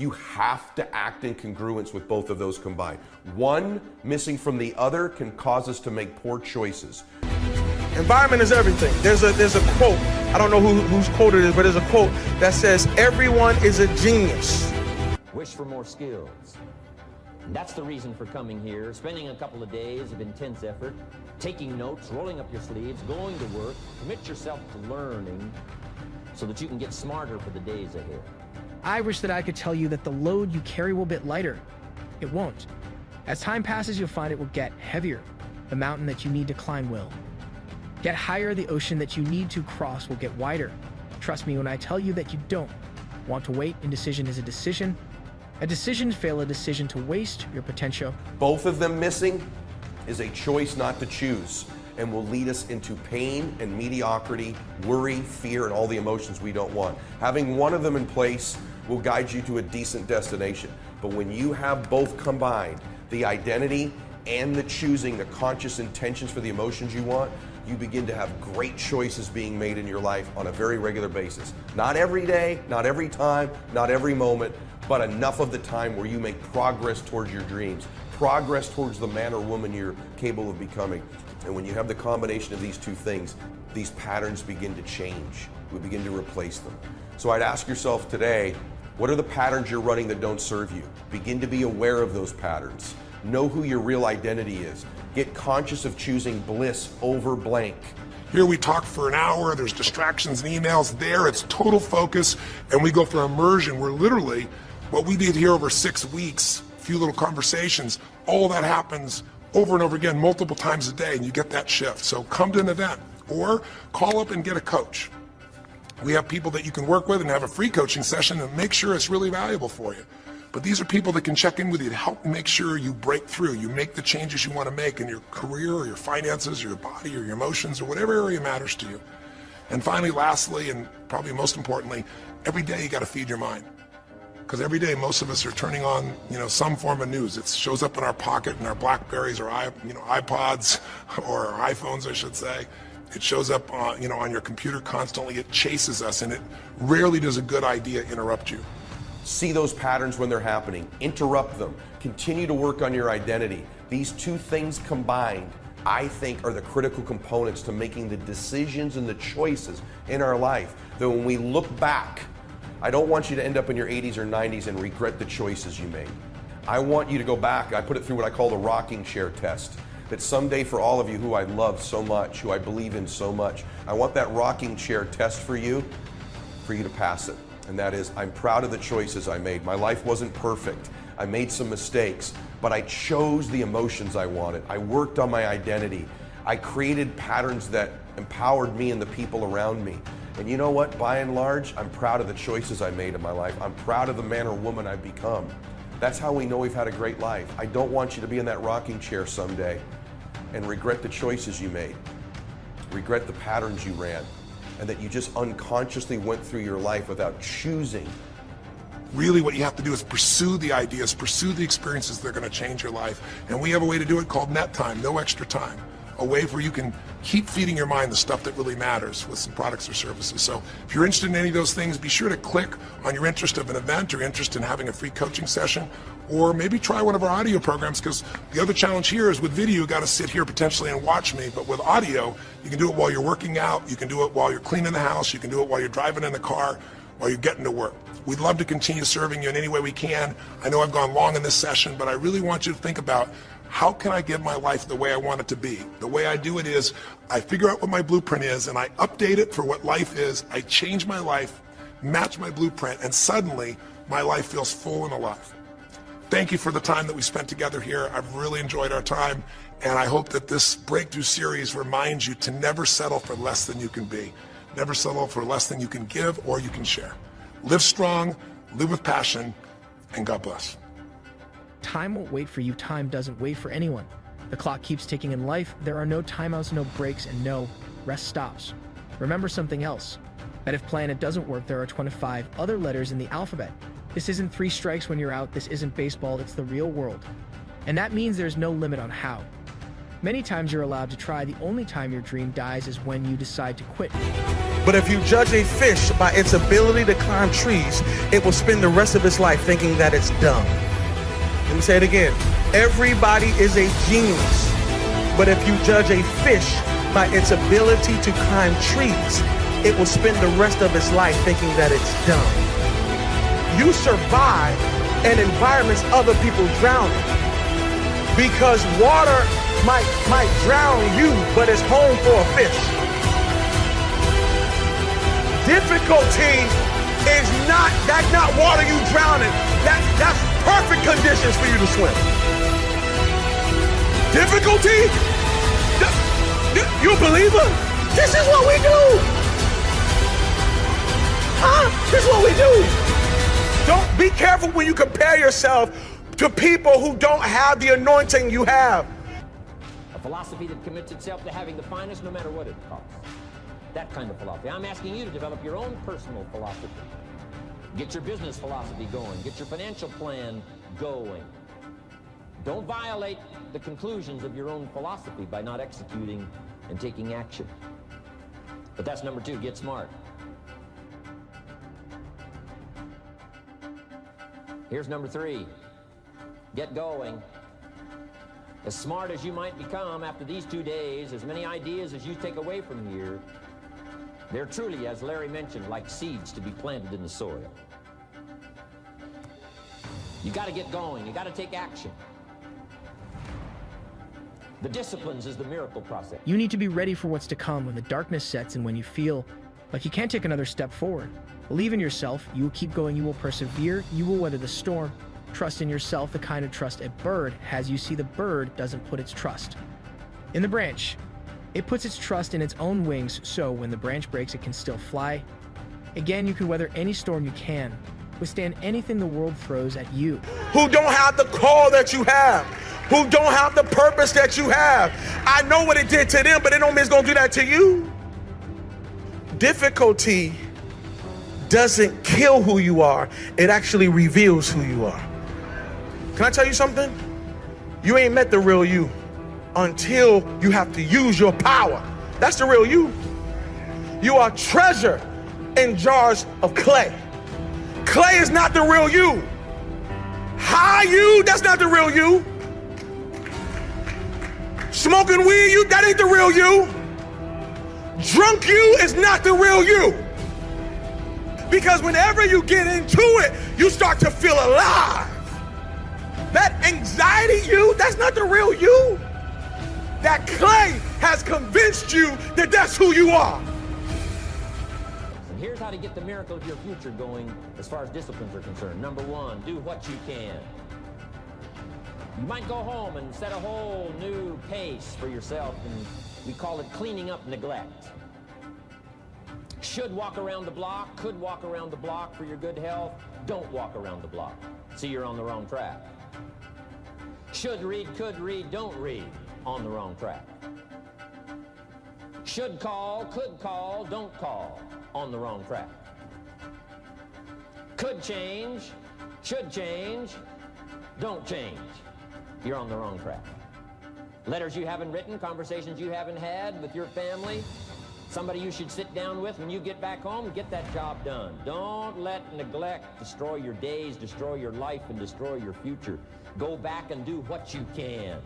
You have to act in congruence with both of those combined. One missing from the other can cause us to make poor choices. Environment is everything. There's a quote, I don't know whose quote it is, but there's a quote that says, everyone is a genius. Wish for more skills. And that's the reason for coming here, spending a couple of days of intense effort, taking notes, rolling up your sleeves, going to work, commit yourself to learning so that you can get smarter for the days ahead. I wish that I could tell you that the load you carry will get lighter. It won't. As time passes, you'll find it will get heavier. The mountain that you need to climb will. Get higher, the ocean that you need to cross will get wider. Trust me when I tell you that you don't want to wait. Indecision is a decision. A decision to fail, a decision to waste your potential. Both of them missing is a choice not to choose and will lead us into pain and mediocrity, worry, fear, and all the emotions we don't want. Having one of them in place will guide you to a decent destination. But when you have both combined, the identity and the choosing, the conscious intentions for the emotions you want, you begin to have great choices being made in your life on a very regular basis. Not every day, not every time, not every moment, but enough of the time where you make progress towards your dreams, progress towards the man or woman you're capable of becoming. And when you have the combination of these two things, these patterns begin to change. We begin to replace them. So I'd ask yourself today, what are the patterns you're running that don't serve you? Begin to be aware of those patterns. Know who your real identity is. Get conscious of choosing bliss over blank. Here we talk for an hour, there's distractions and emails. There it's total focus, and we go for immersion where literally what we did here over 6 weeks, a few little conversations, all that happens over and over again, multiple times a day, and you get that shift. So come to an event or call up and get a coach. We have people that you can work with and have a free coaching session and make sure it's really valuable for you. But these are people that can check in with you to help make sure you break through, you make the changes you want to make in your career or your finances or your body or your emotions or whatever area matters to you. And finally, lastly, and probably most importantly, every day you got to feed your mind. Because every day most of us are turning on, some form of news. It shows up in our pocket, in our Blackberries or iPods or our iPhones, I should say. It shows up on your computer constantly. It chases us, and it rarely does a good idea interrupt you. See those patterns when they're happening. Interrupt them. Continue to work on your identity. These two things combined, I think, are the critical components to making the decisions and the choices in our life that when we look back, I don't want you to end up in your 80s or 90s and regret the choices you made. I want you to go back. I put it through what I call the rocking chair test. That someday for all of you who I love so much, who I believe in so much, I want that rocking chair test for you to pass it. And that is, I'm proud of the choices I made. My life wasn't perfect. I made some mistakes, but I chose the emotions I wanted. I worked on my identity. I created patterns that empowered me and the people around me. And you know what? By and large, I'm proud of the choices I made in my life. I'm proud of the man or woman I've become. That's how we know we've had a great life. I don't want you to be in that rocking chair someday and regret the choices you made, regret the patterns you ran, and that you just unconsciously went through your life without choosing. Really what you have to do is pursue the ideas, pursue the experiences that are going to change your life. And we have a way to do it called net time, no extra time. A way where you can keep feeding your mind the stuff that really matters with some products or services. So if you're interested in any of those things, be sure to click on your interest of an event or interest in having a free coaching session, or maybe try one of our audio programs, because the other challenge here is with video, you got to sit here potentially and watch me, but with audio, you can do it while you're working out, you can do it while you're cleaning the house, you can do it while you're driving in the car, while you're getting to work. We'd love to continue serving you in any way we can. I know I've gone long in this session, but I really want you to think about, how can I get my life the way I want it to be? The way I do it is I figure out what my blueprint is and I update it for what life is. I change my life, match my blueprint, and suddenly my life feels full and alive. Thank you for the time that we spent together here. I've really enjoyed our time, and I hope that this breakthrough series reminds you to never settle for less than you can be. Never settle for less than you can give or you can share. Live strong, live with passion, and God bless. Time won't wait for you. Time doesn't wait for anyone. The clock keeps ticking in life. There are no timeouts, no breaks, and no rest stops. Remember something else, that if planet doesn't work, there are 25 other letters in the alphabet. This isn't 3 strikes when you're out. This isn't baseball. It's the real world. And that means there's no limit on how. Many times you're allowed to try. The only time your dream dies is when you decide to quit. But if you judge a fish by its ability to climb trees, it will spend the rest of its life thinking that it's dumb. Let me say it again. Everybody is a genius. But if you judge a fish by its ability to climb trees, it will spend the rest of its life thinking that it's dumb. You survive in environments other people drown in. Because water might drown you, but it's home for a fish. Difficulty is that's not water you drown in. That's perfect conditions for you to swim. Difficulty? You a believer? This is what we do. This is what we do. Don't be careful when you compare yourself to people who don't have the anointing you have. A philosophy that commits itself to having the finest no matter what it costs. That kind of philosophy. I'm asking you to develop your own personal philosophy. Get your business philosophy going. Get your financial plan going. Don't violate the conclusions of your own philosophy by not executing and taking action. But that's number 2, get smart. Here's number 3, get going. As smart as you might become after these 2 days, as many ideas as you take away from here, they're truly, as Larry mentioned, like seeds to be planted in the soil. You got to get going. You got to take action. The disciplines is the miracle process. You need to be ready for what's to come when the darkness sets and when you feel like you can't take another step forward. Believe in yourself. You will keep going. You will persevere. You will weather the storm. Trust in yourself, the kind of trust a bird has. You see, the bird doesn't put its trust in the branch. It puts its trust in its own wings, so when the branch breaks, it can still fly. Again, you can weather any storm you can, withstand anything the world throws at you. Who don't have the call that you have, who don't have the purpose that you have. I know what it did to them, but it don't mean it's gonna do that to you. Difficulty doesn't kill who you are, it actually reveals who you are. Can I tell you something? You ain't met the real you until you have to use your power. That's the real you. You are treasure in jars of clay. Clay is not the real you. High you, that's not the real you. Smoking weed, you, that ain't the real you. Drunk you is not the real you. Because whenever you get into it, you start to feel alive. That anxiety you, that's not the real you. That clay has convinced you that that's who you are. And here's how to get the miracle of your future going as far as disciplines are concerned. Number 1, do what you can. You might go home and set a whole new pace for yourself, and we call it cleaning up neglect. Should walk around the block, could walk around the block for your good health. Don't walk around the block. See, you're on the wrong track. Should read, could read, don't read. On the wrong track. Should call, could call, don't call. On the wrong track. Could change, should change, don't change. You're on the wrong track. Letters you haven't written, conversations you haven't had with your family, somebody you should sit down with when you get back home, get that job done. Don't let neglect destroy your days, destroy your life, and destroy your future. Go back and do what you can.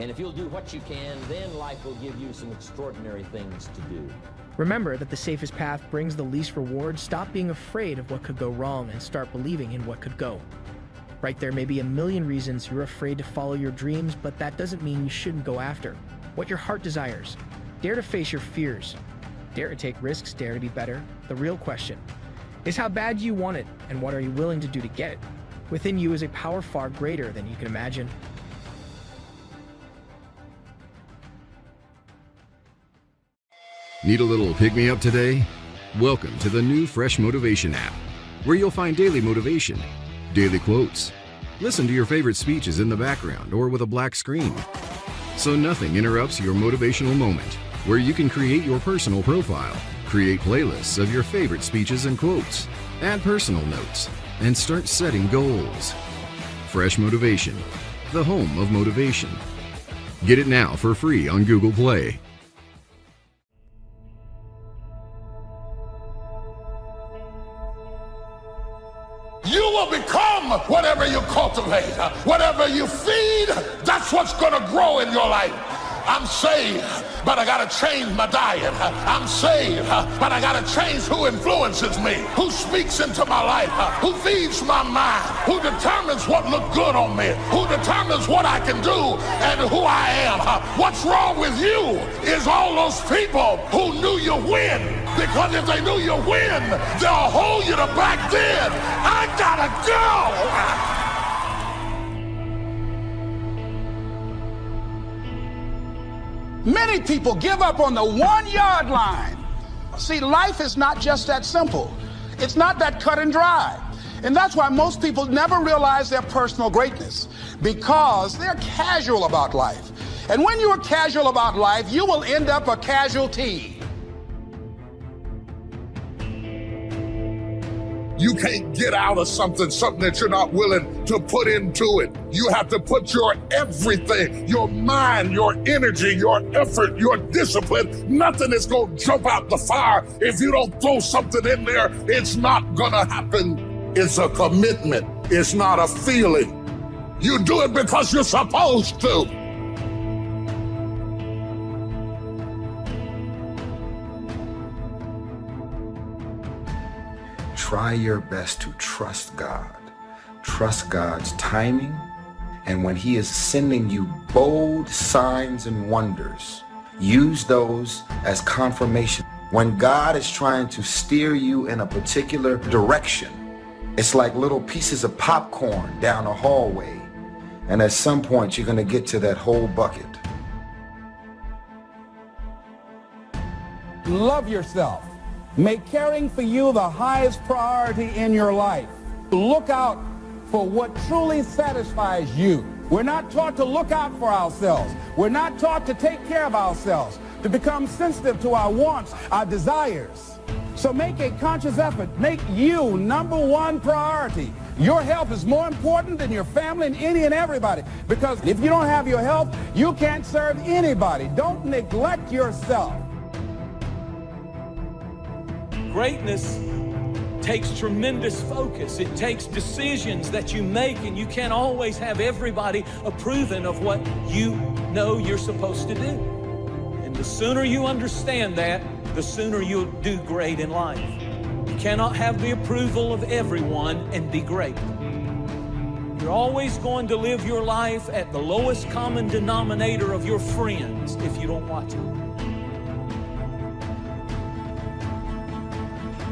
And if you'll do what you can, then life will give you some extraordinary things to do. Remember that the safest path brings the least reward. Stop being afraid of what could go wrong and start believing in what could go. Right, there may be a million reasons you're afraid to follow your dreams, but that doesn't mean you shouldn't go after what your heart desires. Dare to face your fears. Dare to take risks. Dare to be better. The real question is, how bad do you want it, and what are you willing to do to get it? Within you is a power far greater than you can imagine. Need a little pick-me-up today? Welcome to the new Fresh Motivation app, where you'll find daily motivation, daily quotes. Listen to your favorite speeches in the background or with a black screen, so nothing interrupts your motivational moment, where you can create your personal profile, create playlists of your favorite speeches and quotes, add personal notes, and start setting goals. Fresh Motivation, the home of motivation. Get it now for free on Google Play. You will become whatever you cultivate. Whatever you feed, that's what's gonna grow in your life. I'm saved, but I gotta change my diet. I'm saved, but I gotta change who influences me, who speaks into my life, who feeds my mind, who determines what looks good on me, who determines what I can do and who I am. What's wrong with you is all those people who knew you win, because if they knew you win, they'll hold you to back then. I gotta go. Many people give up on the 1-yard line. See, life is not just that simple. It's not that cut and dry. And that's why most people never realize their personal greatness, because they're casual about life. And when you are casual about life, you will end up a casualty. You can't get out of something that you're not willing to put into it. You have to put your everything, your mind, your energy, your effort, your discipline. Nothing is going to jump out the fire if you don't throw something in there. It's not going to happen. It's a commitment. It's not a feeling. You do it because you're supposed to. Try your best to trust God. Trust God's timing. And when He is sending you bold signs and wonders, use those as confirmation. When God is trying to steer you in a particular direction, it's like little pieces of popcorn down a hallway. And at some point, you're going to get to that whole bucket. Love yourself. Make caring for you the highest priority in your life. Look out for what truly satisfies you. We're not taught to look out for ourselves. We're not taught to take care of ourselves, to become sensitive to our wants, our desires. So make a conscious effort. Make you #1 priority. Your health is more important than your family and any and everybody, because if you don't have your health, you can't serve anybody. Don't neglect yourself. Greatness takes tremendous focus. It takes decisions that you make, and you can't always have everybody approving of what you know you're supposed to do. And the sooner you understand that, the sooner you'll do great in life. You cannot have the approval of everyone and be great. You're always going to live your life at the lowest common denominator of your friends if you don't watch it.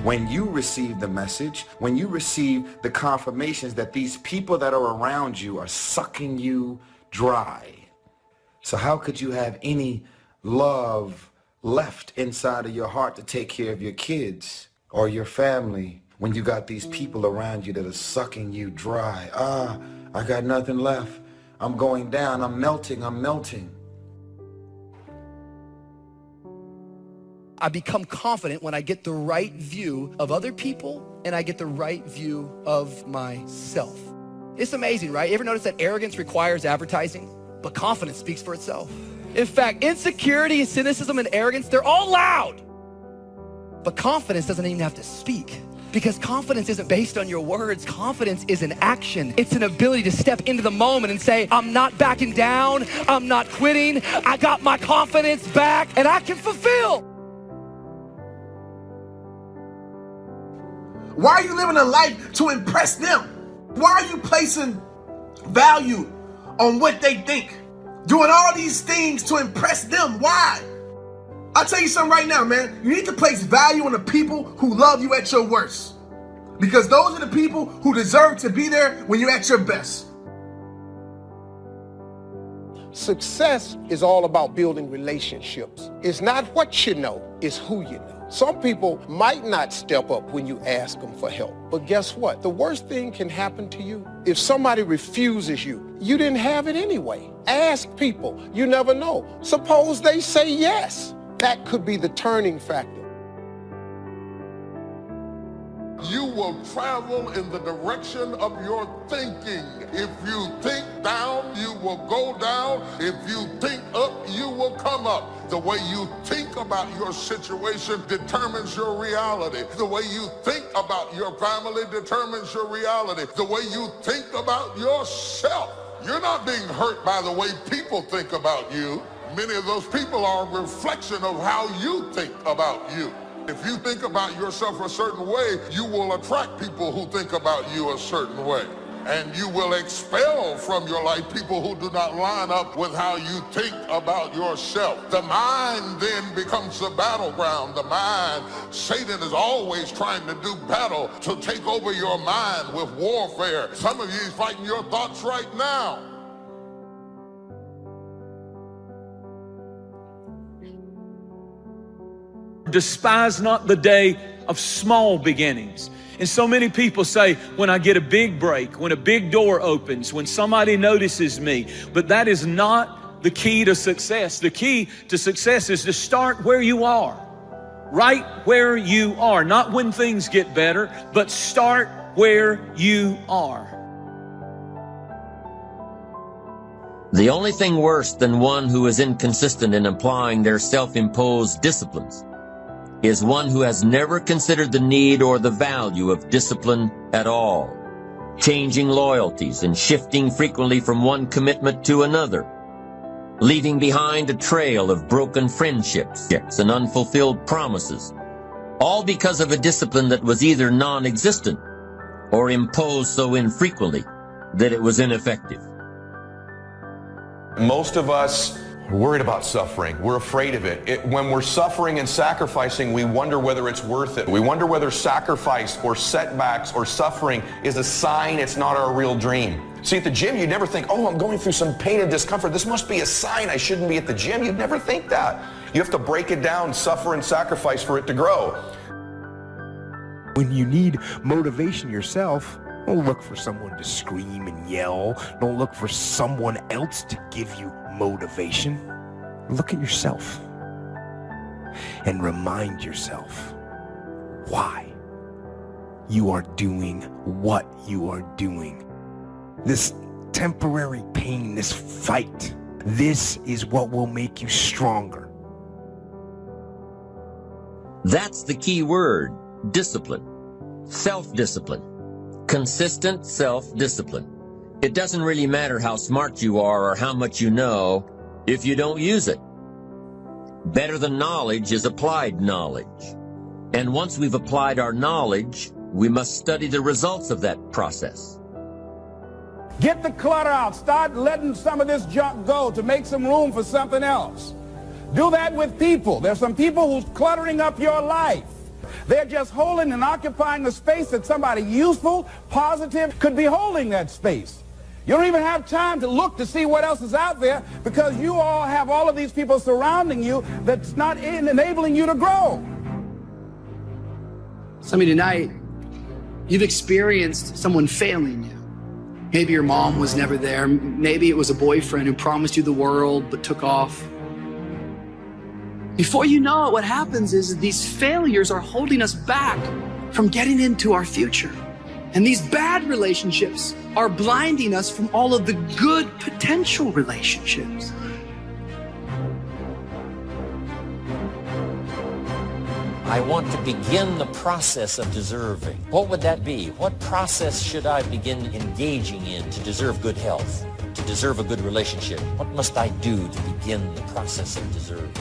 When you receive the message, when you receive the confirmations that these people that are around you are sucking you dry. So how could you have any love left inside of your heart to take care of your kids or your family when you got these people around you that are sucking you dry? I got nothing left. I'm going down. I'm melting. I'm melting. I become confident when I get the right view of other people and I get the right view of myself. It's amazing, right? You ever notice that arrogance requires advertising, but confidence speaks for itself? In fact, insecurity, cynicism, and arrogance, they're all loud. But confidence doesn't even have to speak, because confidence isn't based on your words. Confidence is an action. It's an ability to step into the moment and say, I'm not backing down. I'm not quitting. I got my confidence back and I can fulfill. Why are you living a life to impress them? Why are you placing value on what they think? Doing all these things to impress them? Why? I'll tell you something right now, man. You need to place value on the people who love you at your worst, because those are the people who deserve to be there when you're at your best. Success is all about building relationships. It's not what you know, it's who you know. Some people might not step up when you ask them for help. But guess what? The worst thing can happen to you. If somebody refuses you, you didn't have it anyway. Ask people. You never know. Suppose they say yes. That could be the turning factor. You will travel in the direction of your thinking. If you think down, you will go down. If you think up, you will come up. The way you think about your situation determines your reality. The way you think about your family determines your reality. The way you think about yourself. You're not being hurt by the way people think about you. Many of those people are a reflection of how you think about you. If you think about yourself a certain way, you will attract people who think about you a certain way. And you will expel from your life people who do not line up with how you think about yourself. The mind then becomes the battleground. The mind, Satan is always trying to do battle to take over your mind with warfare. Some of you is fighting your thoughts right now. Despise not the day of small beginnings. And so many people say, when I get a big break, when a big door opens, when somebody notices me. But that is not the key to success. The key to success is to start where you are. Right where you are. Not when things get better, but start where you are. The only thing worse than one who is inconsistent in applying their self-imposed disciplines is one who has never considered the need or the value of discipline at all, changing loyalties and shifting frequently from one commitment to another, leaving behind a trail of broken friendships and unfulfilled promises, all because of a discipline that was either non-existent or imposed so infrequently that it was ineffective. Most of us are worried about suffering. We're afraid of it. When we're suffering and sacrificing, we wonder whether it's worth it. We wonder whether sacrifice or setbacks or suffering is a sign it's not our real dream. See, at the gym, you'd never think, oh, I'm going through some pain and discomfort. This must be a sign I shouldn't be at the gym. You'd never think that. You have to break it down, suffer and sacrifice for it to grow. When you need motivation yourself, don't look for someone to scream and yell. Don't look for someone else to give you motivation. Look at yourself and remind yourself why you are doing what you are doing. This temporary pain, this fight, this is what will make you stronger. That's the key word, discipline, self-discipline, consistent self-discipline. It doesn't really matter how smart you are or how much you know if you don't use it. Better than knowledge is applied knowledge. And once we've applied our knowledge, we must study the results of that process. Get the clutter out. Start letting some of this junk go to make some room for something else. Do that with people. There's some people who's cluttering up your life. They're just holding and occupying the space that somebody useful, positive, could be holding that space. You don't even have time to look to see what else is out there because you all have all of these people surrounding you that's not enabling you to grow. Some of you tonight, you've experienced someone failing you. Maybe your mom was never there. Maybe it was a boyfriend who promised you the world but took off. Before you know it, what happens is these failures are holding us back from getting into our future. And these bad relationships are blinding us from all of the good potential relationships. I want to begin the process of deserving. What would that be? What process should I begin engaging in to deserve good health, to deserve a good relationship? What must I do to begin the process of deserving?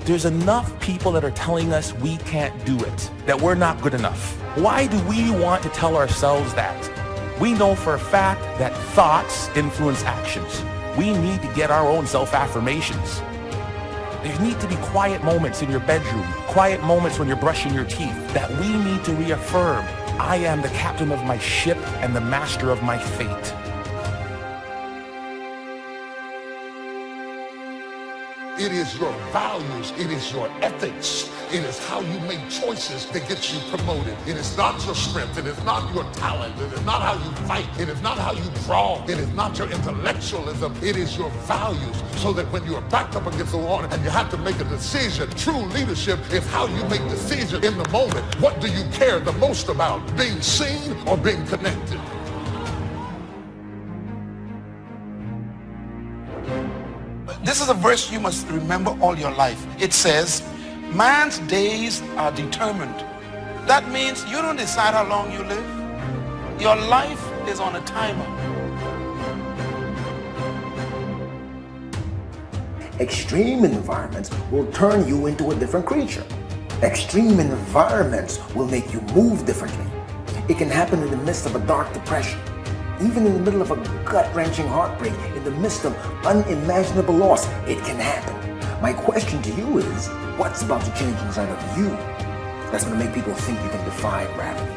There's enough people that are telling us we can't do it, that we're not good enough. Why do we want to tell ourselves that? We know for a fact that thoughts influence actions. We need to get our own self-affirmations. There need to be quiet moments in your bedroom, quiet moments when you're brushing your teeth, that we need to reaffirm, I am the captain of my ship and the master of my fate. It is your values. It is your ethics. It is how you make choices that get you promoted. It is not your strength. It is not your talent. It is not how you fight. It is not how you draw. It is not your intellectualism. It is your values. So that when you are backed up against the wall and you have to make a decision, true leadership is how you make decisions in the moment. What do you care the most about? Being seen or being connected? This is a verse you must remember all your life. It says, man's days are determined. That means you don't decide how long you live. Your life is on a timer. Extreme environments will turn you into a different creature. Extreme environments will make you move differently. It can happen in the midst of a dark depression, even in the middle of a gut-wrenching heartbreak, in the midst of unimaginable loss. It can happen. My question to you is, what's about to change inside of you that's going to make people think you can defy gravity?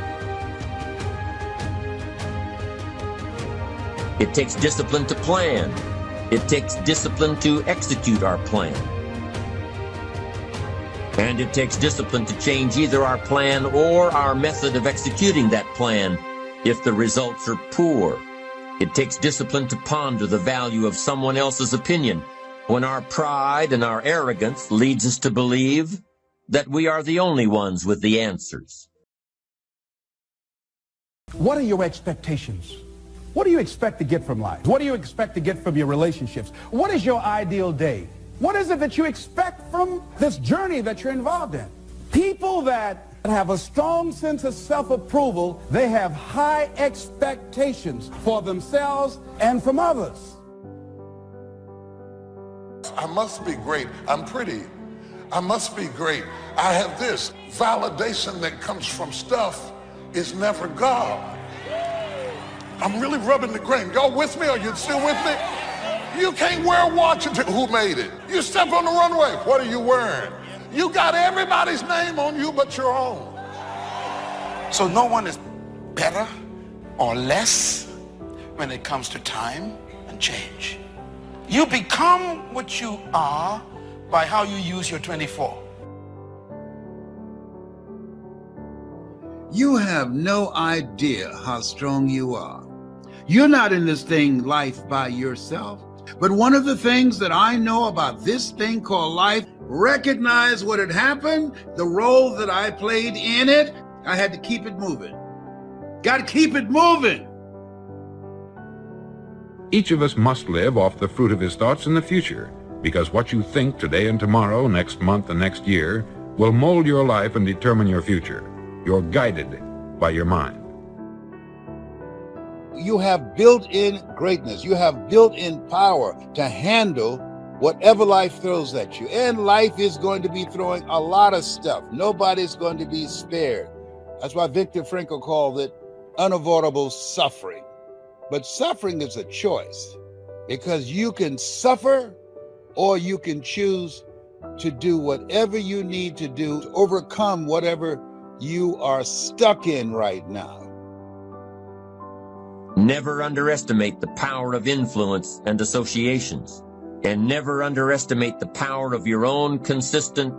It takes discipline to plan. It takes discipline to execute our plan. And it takes discipline to change either our plan or our method of executing that plan if the results are poor. It takes discipline to ponder the value of someone else's opinion when our pride and our arrogance leads us to believe that we are the only ones with the answers. What are your expectations? What do you expect to get from life? What do you expect to get from your relationships? What is your ideal day? What is it that you expect from this journey that you're involved in? People that have a strong sense of self-approval, they have high expectations for themselves and from others. I must be great. I'm pretty. I must be great. I have this. Validation that comes from stuff is never God. I'm really rubbing the grain. Y'all with me? Are you still with me? You can't wear a watch until who made it? You step on the runway. What are you wearing? You got everybody's name on you but your own. So no one is better or less when it comes to time and change. You become what you are by how you use your 24. You have no idea how strong you are. You're not in this thing, life, by yourself. But one of the things that I know about this thing called life, recognize what had happened, the role that I played in it, I had to keep it moving. Got to keep it moving. Each of us must live off the fruit of his thoughts in the future, because what you think today and tomorrow, next month and next year, will mold your life and determine your future. You're guided by your mind. You have built-in greatness. You have built-in power to handle whatever life throws at you. And life is going to be throwing a lot of stuff. Nobody's going to be spared. That's why Viktor Frankl called it unavoidable suffering. But suffering is a choice, because you can suffer or you can choose to do whatever you need to do to overcome whatever you are stuck in right now. Never underestimate the power of influence and associations, and never underestimate the power of your own consistent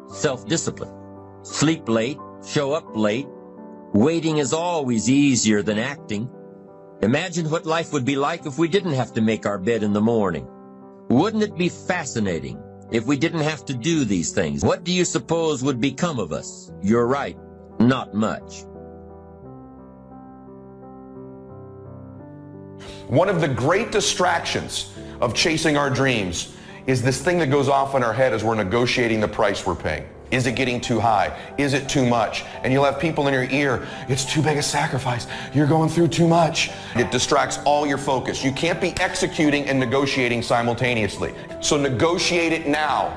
self-discipline. Sleep late, show up late. Waiting is always easier than acting. Imagine what life would be like if we didn't have to make our bed in the morning. Wouldn't it be fascinating if we didn't have to do these things? What do you suppose would become of us? You're right, not much. One of the great distractions of chasing our dreams is this thing that goes off in our head as we're negotiating the price we're paying. Is it getting too high? Is it too much? And you'll have people in your ear, it's too big a sacrifice. You're going through too much. It distracts all your focus. You can't be executing and negotiating simultaneously. So negotiate it now.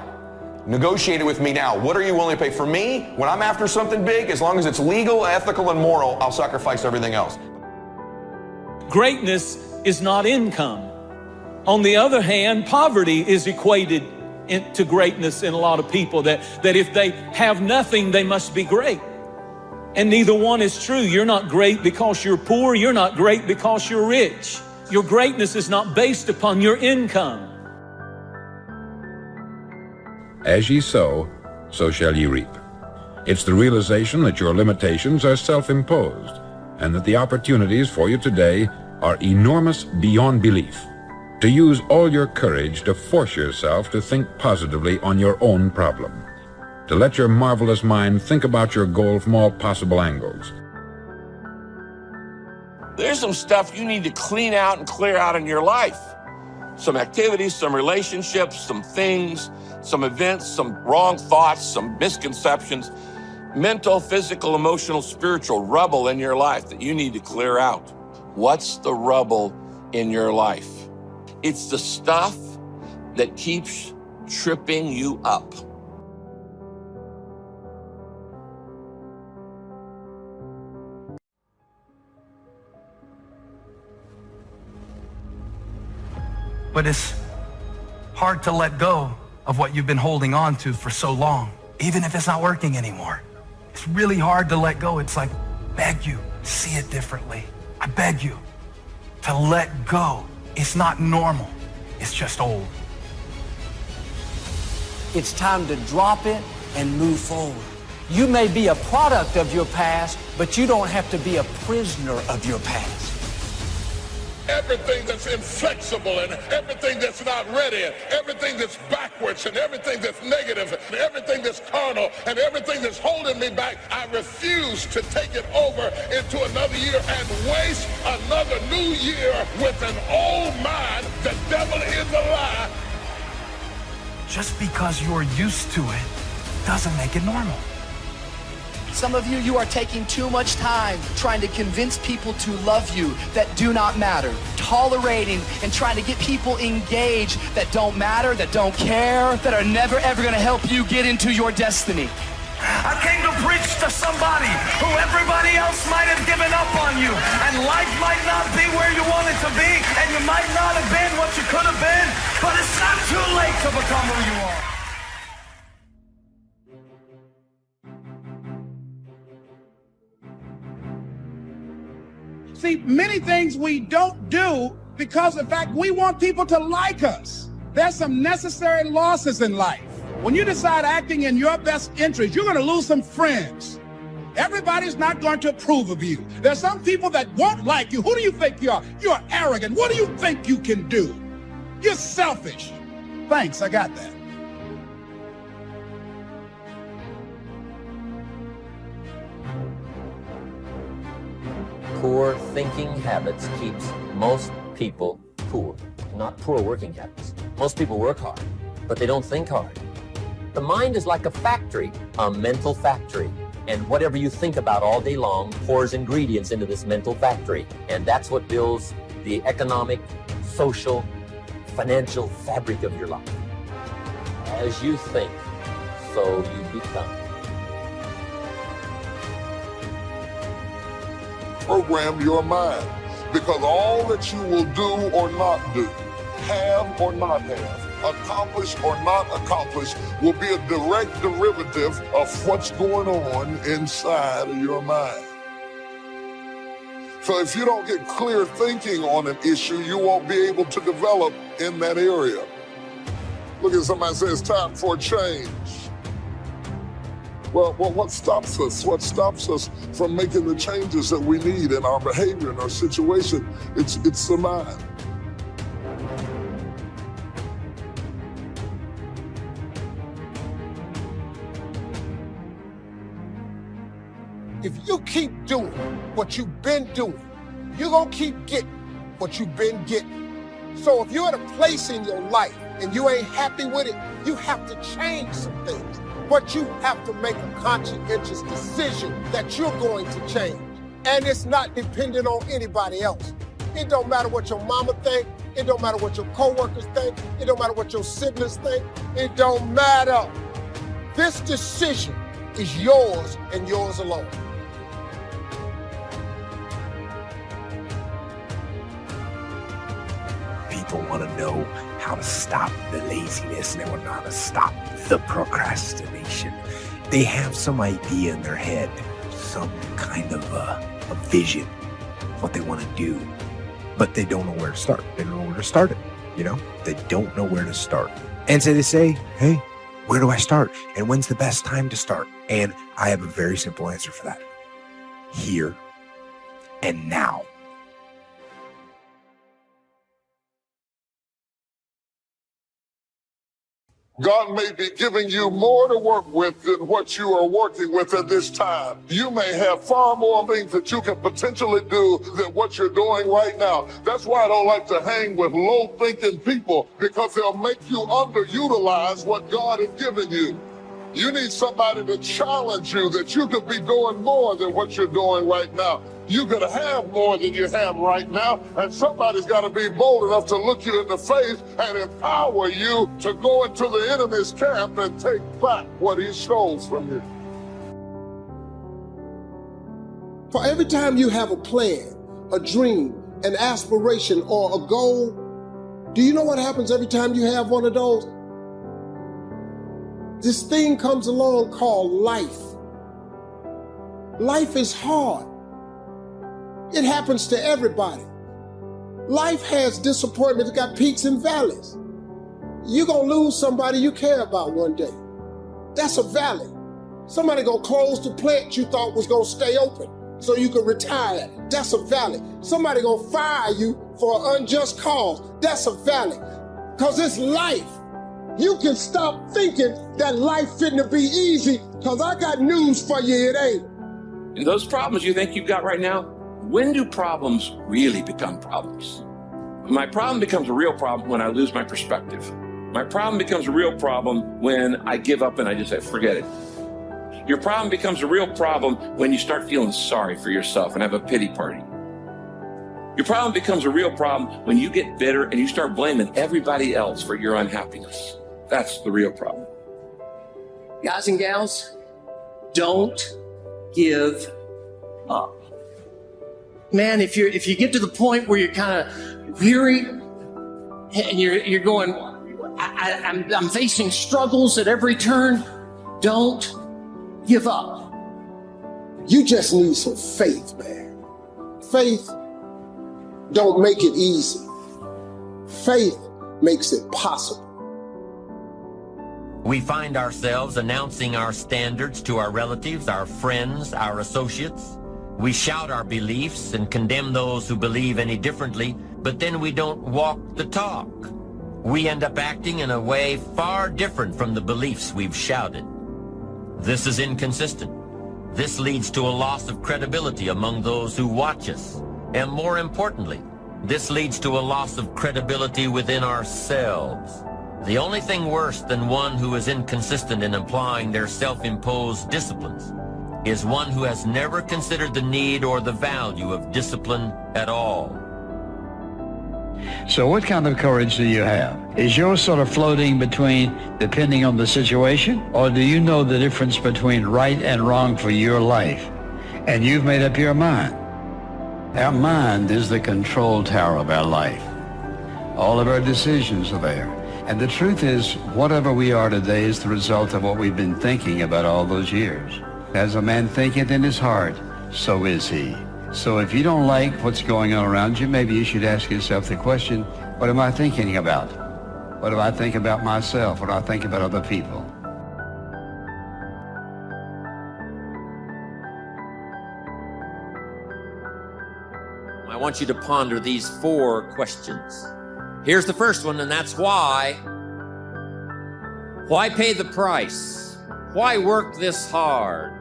Negotiate it with me now. What are you willing to pay? For me, when I'm after something big, as long as it's legal, ethical, and moral, I'll sacrifice everything else. Greatness is not income. On the other hand, poverty is equated to greatness in a lot of people, that if they have nothing, they must be great. And neither one is true. You're not great because you're poor. You're not great because you're rich. Your greatness is not based upon your income. As ye sow, so shall ye reap. It's the realization that your limitations are self-imposed and that the opportunities for you today are enormous beyond belief. To use all your courage to force yourself to think positively on your own problem. To let your marvelous mind think about your goal from all possible angles. There's some stuff you need to clean out and clear out in your life. Some activities, some relationships, some things, some events, some wrong thoughts, some misconceptions, mental, physical, emotional, spiritual rubble in your life that you need to clear out. What's the rubble in your life? It's the stuff that keeps tripping you up. But it's hard to let go of what you've been holding on to for so long, even if it's not working anymore. It's really hard to let go. It's like, beg you, see it differently. I beg you to let go. It's not normal. It's just old. It's time to drop it and move forward. You may be a product of your past, but you don't have to be a prisoner of your past. Everything that's inflexible and everything that's not ready, everything that's backwards and everything that's negative and everything that's carnal and everything that's holding me back, I refuse to take it over into another year and waste another new year with an old mind. The devil is a lie. Just because you're used to it doesn't make it normal. Some of you are taking too much time trying to convince people to love you that do not matter, tolerating and trying to get people engaged that don't matter, that don't care, that are never ever going to help you get into your destiny. I came to preach to somebody who everybody else might have given up on you, and life might not be where you want it to be, and you might not have been what you could have been, but it's not too late to become who you are. See, many things we don't do because, in fact, we want people to like us. There's some necessary losses in life. When you decide acting in your best interest, you're going to lose some friends. Everybody's not going to approve of you. There's some people that won't like you. Who do you think you are? You're arrogant. What do you think you can do? You're selfish. Thanks, I got that. Poor thinking habits keeps most people poor. Not poor working habits. Most people work hard, but they don't think hard. The mind is like a factory, a mental factory. And whatever you think about all day long pours ingredients into this mental factory. And that's what builds the economic, social, financial fabric of your life. As you think, so you become. Program your mind, because all that you will do or not do, have or not have, accomplish or not accomplish, will be a direct derivative of what's going on inside of your mind. So if you don't get clear thinking on an issue, you won't be able to develop in that area. Look at somebody and say, it's time for a change. Well, what stops us? What stops us from making the changes that we need in our behavior, in our situation? It's the mind. If you keep doing what you've been doing, you're gonna keep getting what you've been getting. So if you're at a place in your life and you ain't happy with it, you have to change some things. But you have to make a conscientious decision that you're going to change. And it's not dependent on anybody else. It don't matter what your mama think. It don't matter what your coworkers think. It don't matter what your siblings think. It don't matter. This decision is yours and yours alone. People want to know how to stop the laziness. They want to know how to stop the procrastination. They have some idea in their head, some kind of a vision of what they want to do, but they don't know where to start. They don't know where to start it, you know? They don't know where to start. And so they say, hey, Where do I start? And when's the best time to start? And I have a very simple answer for that. Here and now. God may be giving you more to work with than what you are working with at this time. You may have far more things that you can potentially do than what you're doing right now. That's why I don't like to hang with low-thinking people, because they'll make you underutilize what God has given you. You need somebody to challenge you that you could be doing more than what you're doing right now. You could have more than you have right now, and somebody's got to be bold enough to look you in the face and empower you to go into the enemy's camp and take back what he stole from you. For every time you have a plan, a dream, an aspiration, or a goal, do you know what happens every time you have one of those? This thing comes along called life. Life is hard. It happens to everybody. Life has disappointments. It's got peaks and valleys. You're going to lose somebody you care about one day. That's a valley. Somebody going to close the plant you thought was going to stay open so you could retire. That's a valley. Somebody going to fire you for an unjust cause. That's a valley. Because it's life. You can stop thinking that life fitting be easy, because I got news for you, it ain't. And those problems you think you've got right now, when do problems really become problems? My problem becomes a real problem when I lose my perspective. My problem becomes a real problem when I give up and I just say, forget it. Your problem becomes a real problem when you start feeling sorry for yourself and have a pity party. Your problem becomes a real problem when you get bitter and you start blaming everybody else for your unhappiness. That's the real problem. Guys and gals, don't give up. Man, if you get to the point where you're kind of weary and you're going, I'm facing struggles at every turn, don't give up. You just need some faith, man. Faith don't make it easy. Faith makes it possible. We find ourselves announcing our standards to our relatives, our friends, our associates. We shout our beliefs and condemn those who believe any differently, but then we don't walk the talk. We end up acting in a way far different from the beliefs we've shouted. This is inconsistent. This leads to a loss of credibility among those who watch us. And more importantly, this leads to a loss of credibility within ourselves. The only thing worse than one who is inconsistent in applying their self-imposed disciplines is one who has never considered the need or the value of discipline at all. So what kind of courage do you have? Is yours sort of floating between depending on the situation, or do you know the difference between right and wrong for your life? And you've made up your mind. Our mind is the control tower of our life. All of our decisions are there. And the truth is, whatever we are today is the result of what we've been thinking about all those years. As a man thinketh in his heart, so is he. So if you don't like what's going on around you, maybe you should ask yourself the question, what am I thinking about? What do I think about myself? What do I think about other people? I want you to ponder these 4 questions. Here's the first one, and that's why. Why pay the price? Why work this hard?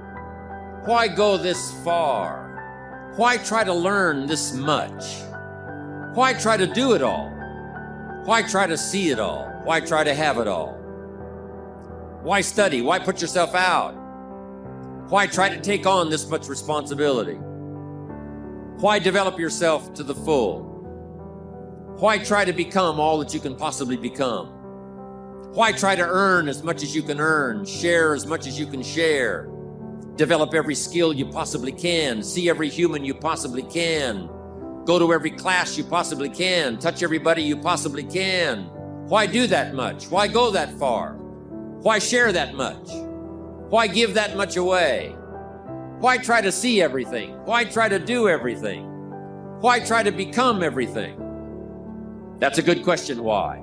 Why go this far? Why try to learn this much? Why try to do it all? Why try to see it all? Why try to have it all? Why study? Why put yourself out? Why try to take on this much responsibility? Why develop yourself to the full? Why try to become all that you can possibly become? Why try to earn as much as you can earn, share as much as you can share, develop every skill you possibly can, see every human you possibly can, go to every class you possibly can, touch everybody you possibly can? Why do that much? Why go that far? Why share that much? Why give that much away? Why try to see everything? Why try to do everything? Why try to become everything? That's a good question, why?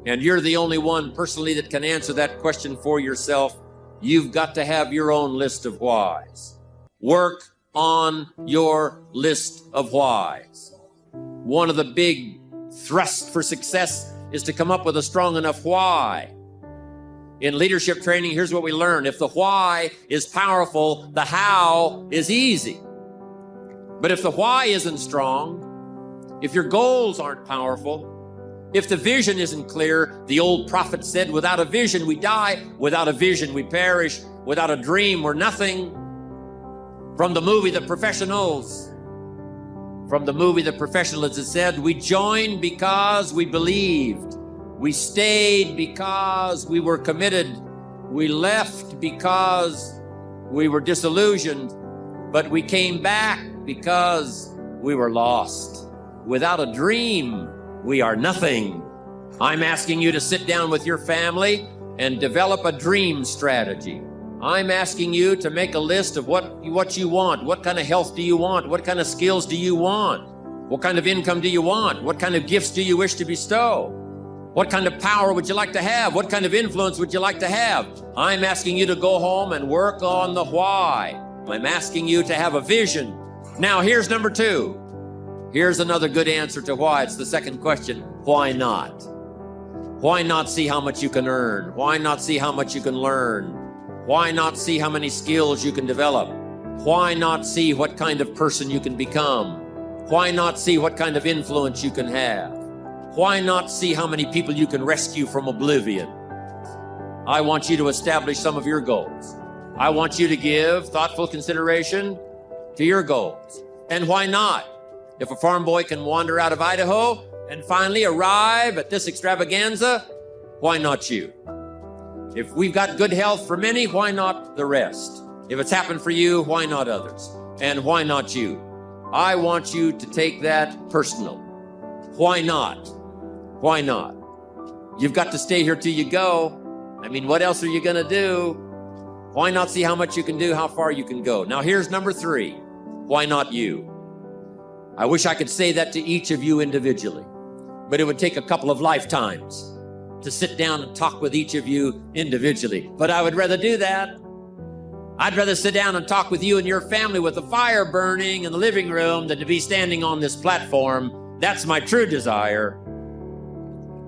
And you're the only one personally that can answer that question for yourself. You've got to have your own list of whys. Work on your list of whys. One of the big thrusts for success is to come up with a strong enough why. In leadership training, here's what we learn. If the why is powerful, the how is easy. But if the why isn't strong, if your goals aren't powerful, if the vision isn't clear, the old prophet said, without a vision we die, without a vision we perish, without a dream we're nothing. From the movie The Professionals, it said, we joined because we believed. We stayed because we were committed. We left because we were disillusioned. But we came back because we were lost. Without a dream, we are nothing. I'm asking you to sit down with your family and develop a dream strategy. I'm asking you to make a list of what you want. What kind of health do you want? What kind of skills do you want? What kind of income do you want? What kind of gifts do you wish to bestow? What kind of power would you like to have? What kind of influence would you like to have? I'm asking you to go home and work on the why. I'm asking you to have a vision. Now, here's number 2. Here's another good answer to why. It's the second question. Why not? Why not see how much you can earn? Why not see how much you can learn? Why not see how many skills you can develop? Why not see what kind of person you can become? Why not see what kind of influence you can have? Why not see how many people you can rescue from oblivion? I want you to establish some of your goals. I want you to give thoughtful consideration to your goals. And why not? If a farm boy can wander out of Idaho and finally arrive at this extravaganza, why not you? If we've got good health for many, why not the rest? If it's happened for you, why not others? And why not you? I want you to take that personal. Why not? Why not? You've got to stay here till you go. I mean, what else are you going to do? Why not see how much you can do, how far you can go? Now, here's number 3. Why not you? I wish I could say that to each of you individually, but it would take a couple of lifetimes to sit down and talk with each of you individually. But I would rather do that. I'd rather sit down and talk with you and your family with the fire burning in the living room than to be standing on this platform. That's my true desire.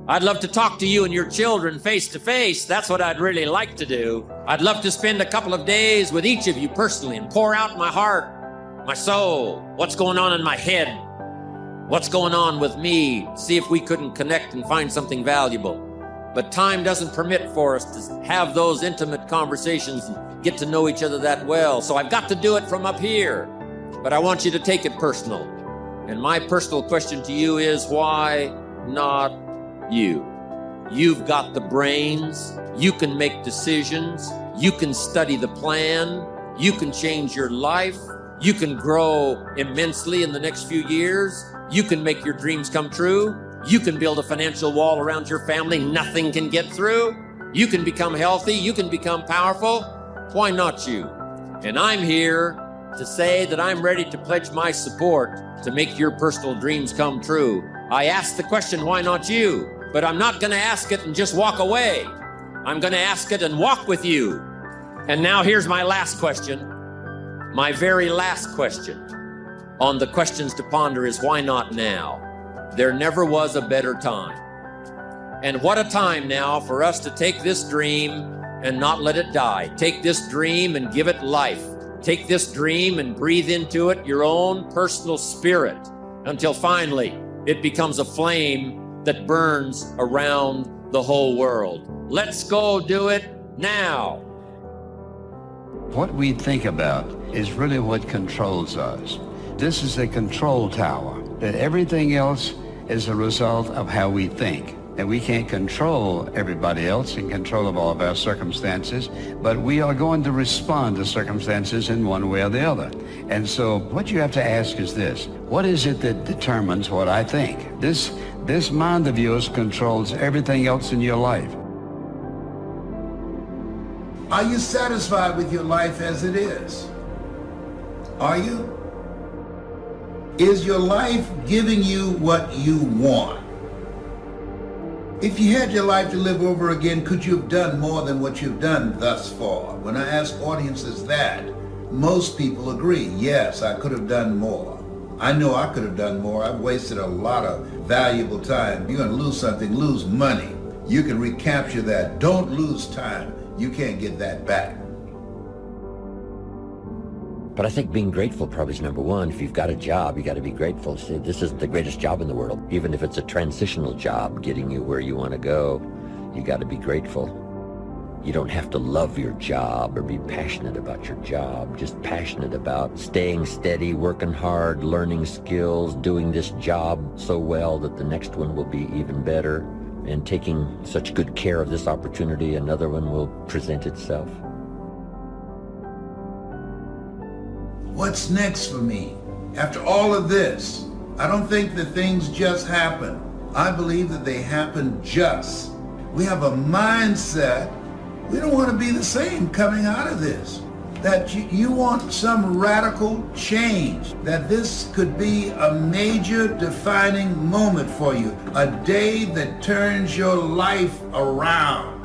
I'd love to talk to you and your children face to face. That's what I'd really like to do. I'd love to spend a couple of days with each of you personally and pour out my heart, my soul, what's going on in my head, what's going on with me, see if we couldn't connect and find something valuable. But time doesn't permit for us to have those intimate conversations and get to know each other that well. So I've got to do it from up here. But I want you to take it personal. And my personal question to you is, why not you? You've got the brains. You can make decisions. You can study the plan. You can change your life. You can grow immensely in the next few years. You can make your dreams come true. You can build a financial wall around your family nothing can get through. You can become healthy. You can become powerful. Why not you? And I'm here to say that I'm ready to pledge my support to make your personal dreams come true. I asked the question, why not you? But I'm not going to ask it and just walk away. I'm going to ask it and walk with you. And now here's my last question. My very last question on the questions to ponder is, why not now? There never was a better time. And what a time now for us to take this dream and not let it die. Take this dream and give it life. Take this dream and breathe into it your own personal spirit until finally it becomes a flame that burns around the whole world. Let's go do it now. What we think about is really what controls us. This is a control tower, that everything else is a result of how we think. And we can't control everybody else in control of all of our circumstances, but we are going to respond to circumstances in one way or the other. And so what you have to ask is this: what is it that determines what I think? This mind of yours controls everything else in your life. Are you satisfied with your life as it is? Are you? Is your life giving you what you want? If you had your life to live over again, could you have done more than what you've done thus far? When I ask audiences that, most people agree, yes, I could have done more. I know I could have done more. I've wasted a lot of valuable time. If you're going to lose something, lose money. You can recapture that. Don't lose time. You can't get that back. But I think being grateful probably is number one. If you've got a job, you got to be grateful. Say, this isn't the greatest job in the world. Even if it's a transitional job getting you where you want to go, you got to be grateful. You don't have to love your job or be passionate about your job. Just passionate about staying steady, working hard, learning skills, doing this job so well that the next one will be even better, and taking such good care of this opportunity, another one will present itself. What's next for me? After all of this, I don't think that things just happen. I believe that they happen just. We have a mindset. We don't want to be the same coming out of this. That you want some radical change. That this could be a major defining moment for you. A day that turns your life around.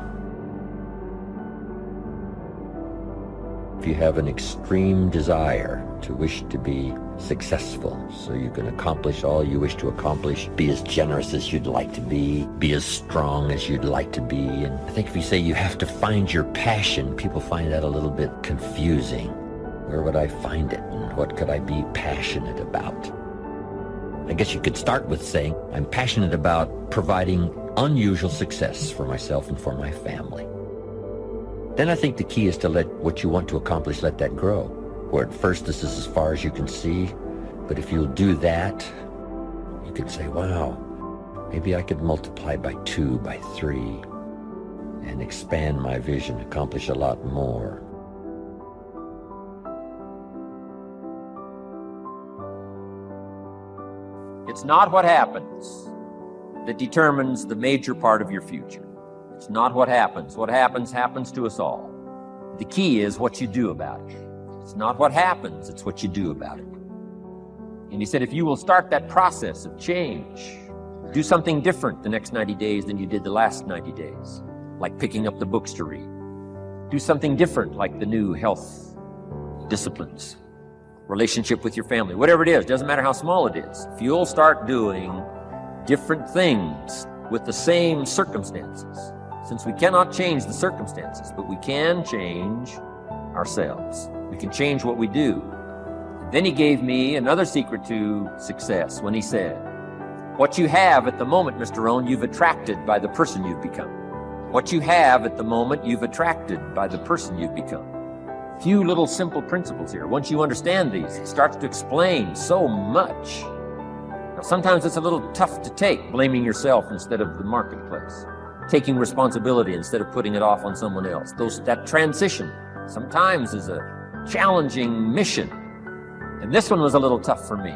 If you have an extreme desire to wish to be successful, so you can accomplish all you wish to accomplish, be as generous as you'd like to be as strong as you'd like to be. And I think if you say you have to find your passion, people find that a little bit confusing. Where would I find it, and what could I be passionate about? I guess you could start with saying, I'm passionate about providing unusual success for myself and for my family. Then I think the key is to let what you want to accomplish, let that grow. Where at first this is as far as you can see, but if you'll do that, you can say, wow, maybe I could multiply by 2, by 3, and expand my vision, accomplish a lot more. It's not what happens that determines the major part of your future. It's not what happens. What happens, happens to us all. The key is what you do about it. It's not what happens, it's what you do about it. And he said, if you will start that process of change, do something different the next 90 days than you did the last 90 days, like picking up the books to read. Do something different, like the new health disciplines, relationship with your family, whatever it is, doesn't matter how small it is. If you'll start doing different things with the same circumstances, since we cannot change the circumstances, but we can change ourselves. We can change what we do. Then he gave me another secret to success when he said, what you have at the moment, Mr. Rohn, you've attracted by the person you've become. What you have at the moment, you've attracted by the person you've become. Few little simple principles here. Once you understand these, it starts to explain so much. Now, sometimes it's a little tough to take, blaming yourself instead of the marketplace, taking responsibility instead of putting it off on someone else. That transition sometimes is a challenging mission. And this one was a little tough for me.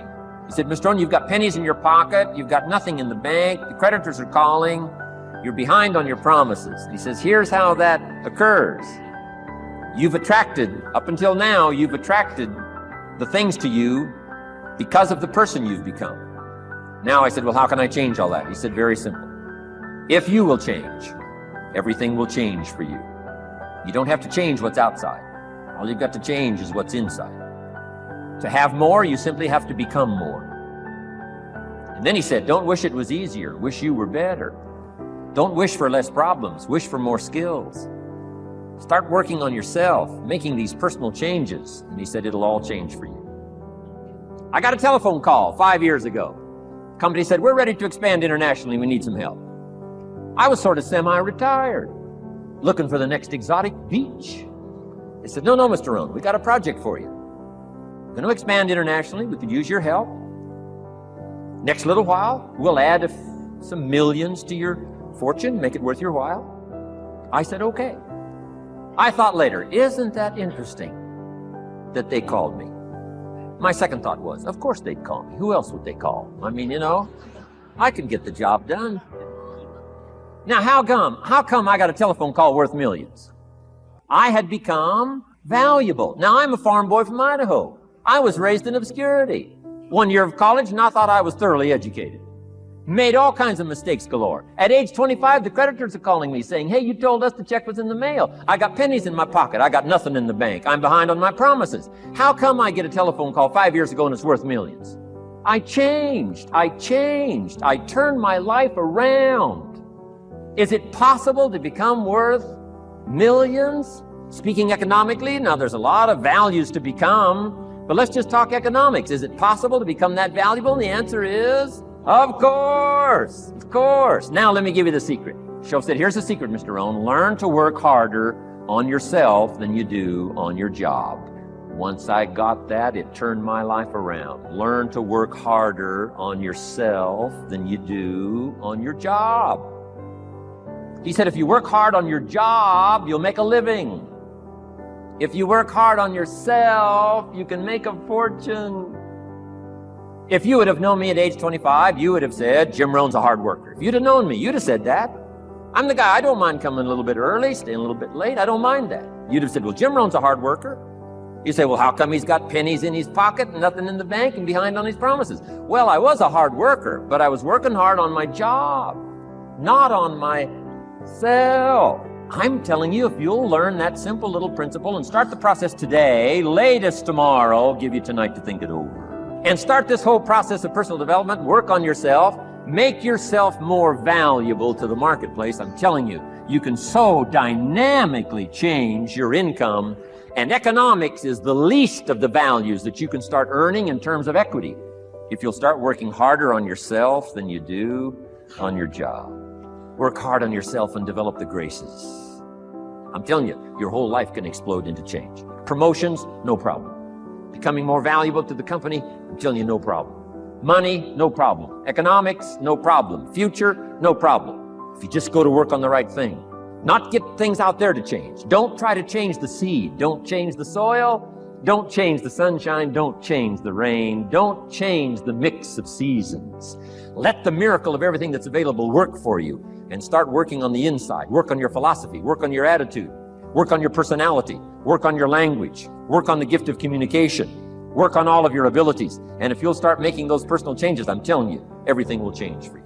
He said, Mr. Rohn, you've got pennies in your pocket, you've got nothing in the bank, the creditors are calling, you're behind on your promises. He says, here's how that occurs. You've attracted, up until now, you've attracted the things to you because of the person you've become. Now I said, well, how can I change all that? He said, very simple. If you will change, everything will change for you. You don't have to change what's outside. All you've got to change is what's inside. To have more, you simply have to become more. And then he said, don't wish it was easier, wish you were better. Don't wish for less problems, wish for more skills. Start working on yourself, making these personal changes. And he said, it'll all change for you. I got a telephone call 5 years ago. Company said, we're ready to expand internationally, we need some help. I was sort of semi-retired, looking for the next exotic beach. They said, no, Mr. Rohn, we got a project for you. We're going to expand internationally, we could use your help. Next little while, we'll add some millions to your fortune, make it worth your while. I said, okay. I thought later, isn't that interesting that they called me? My second thought was, of course they'd call me. Who else would they call? I mean, I could get the job done. Now, how come I got a telephone call worth millions? I had become valuable. Now, I'm a farm boy from Idaho. I was raised in obscurity. 1 year of college, and I thought I was thoroughly educated. Made all kinds of mistakes galore. At age 25, the creditors are calling me saying, hey, you told us the check was in the mail. I got pennies in my pocket. I got nothing in the bank. I'm behind on my promises. How come I get a telephone call 5 years ago and it's worth millions? I changed. I turned my life around. Is it possible to become worth millions? Speaking economically, now there's a lot of values to become, but let's just talk economics. Is it possible to become that valuable? And the answer is, of course. Now let me give you the secret. Shoaff said, here's the secret, Mr. Rohn. Learn to work harder on yourself than you do on your job. Once I got that, it turned my life around. Learn to work harder on yourself than you do on your job. He said, if you work hard on your job, you'll make a living. If you work hard on yourself, you can make a fortune. If you would have known me at age 25, you would have said, Jim Rohn's a hard worker. If you'd have known me, you'd have said that. I'm the guy, I don't mind coming a little bit early, staying a little bit late, I don't mind that. You'd have said, well, Jim Rohn's a hard worker. You say, well, how come he's got pennies in his pocket and nothing in the bank and behind on his promises? Well, I was a hard worker, but I was working hard on my job, not on myself. I'm telling you, if you'll learn that simple little principle and start the process today, latest tomorrow, I'll give you tonight to think it over. And start this whole process of personal development, work on yourself, make yourself more valuable to the marketplace. I'm telling you, you can so dynamically change your income, and economics is the least of the values that you can start earning in terms of equity if you'll start working harder on yourself than you do on your job. Work hard on yourself and develop the graces. I'm telling you, your whole life can explode into change. Promotions, no problem. Becoming more valuable to the company, I'm telling you, no problem. Money, no problem. Economics, no problem. Future, no problem. If you just go to work on the right thing. Not get things out there to change. Don't try to change the seed. Don't change the soil. Don't change the sunshine. Don't change the rain. Don't change the mix of seasons. Let the miracle of everything that's available work for you, and start working on the inside. Work on your philosophy. Work on your attitude. Work on your personality. Work on your language. Work on the gift of communication. Work on all of your abilities. And if you'll start making those personal changes, I'm telling you, everything will change for you.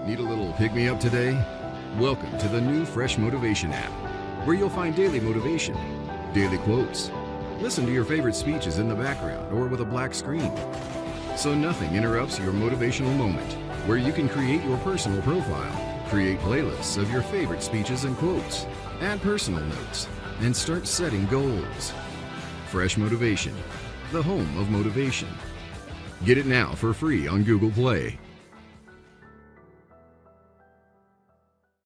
Need a little pick-me-up today? Welcome to the new Fresh Motivation app, where you'll find daily motivation, daily quotes. Listen to your favorite speeches in the background or with a black screen, so nothing interrupts your motivational moment, where you can create your personal profile, create playlists of your favorite speeches and quotes, add personal notes, and start setting goals. Fresh Motivation, the home of motivation. Get it now for free on Google Play.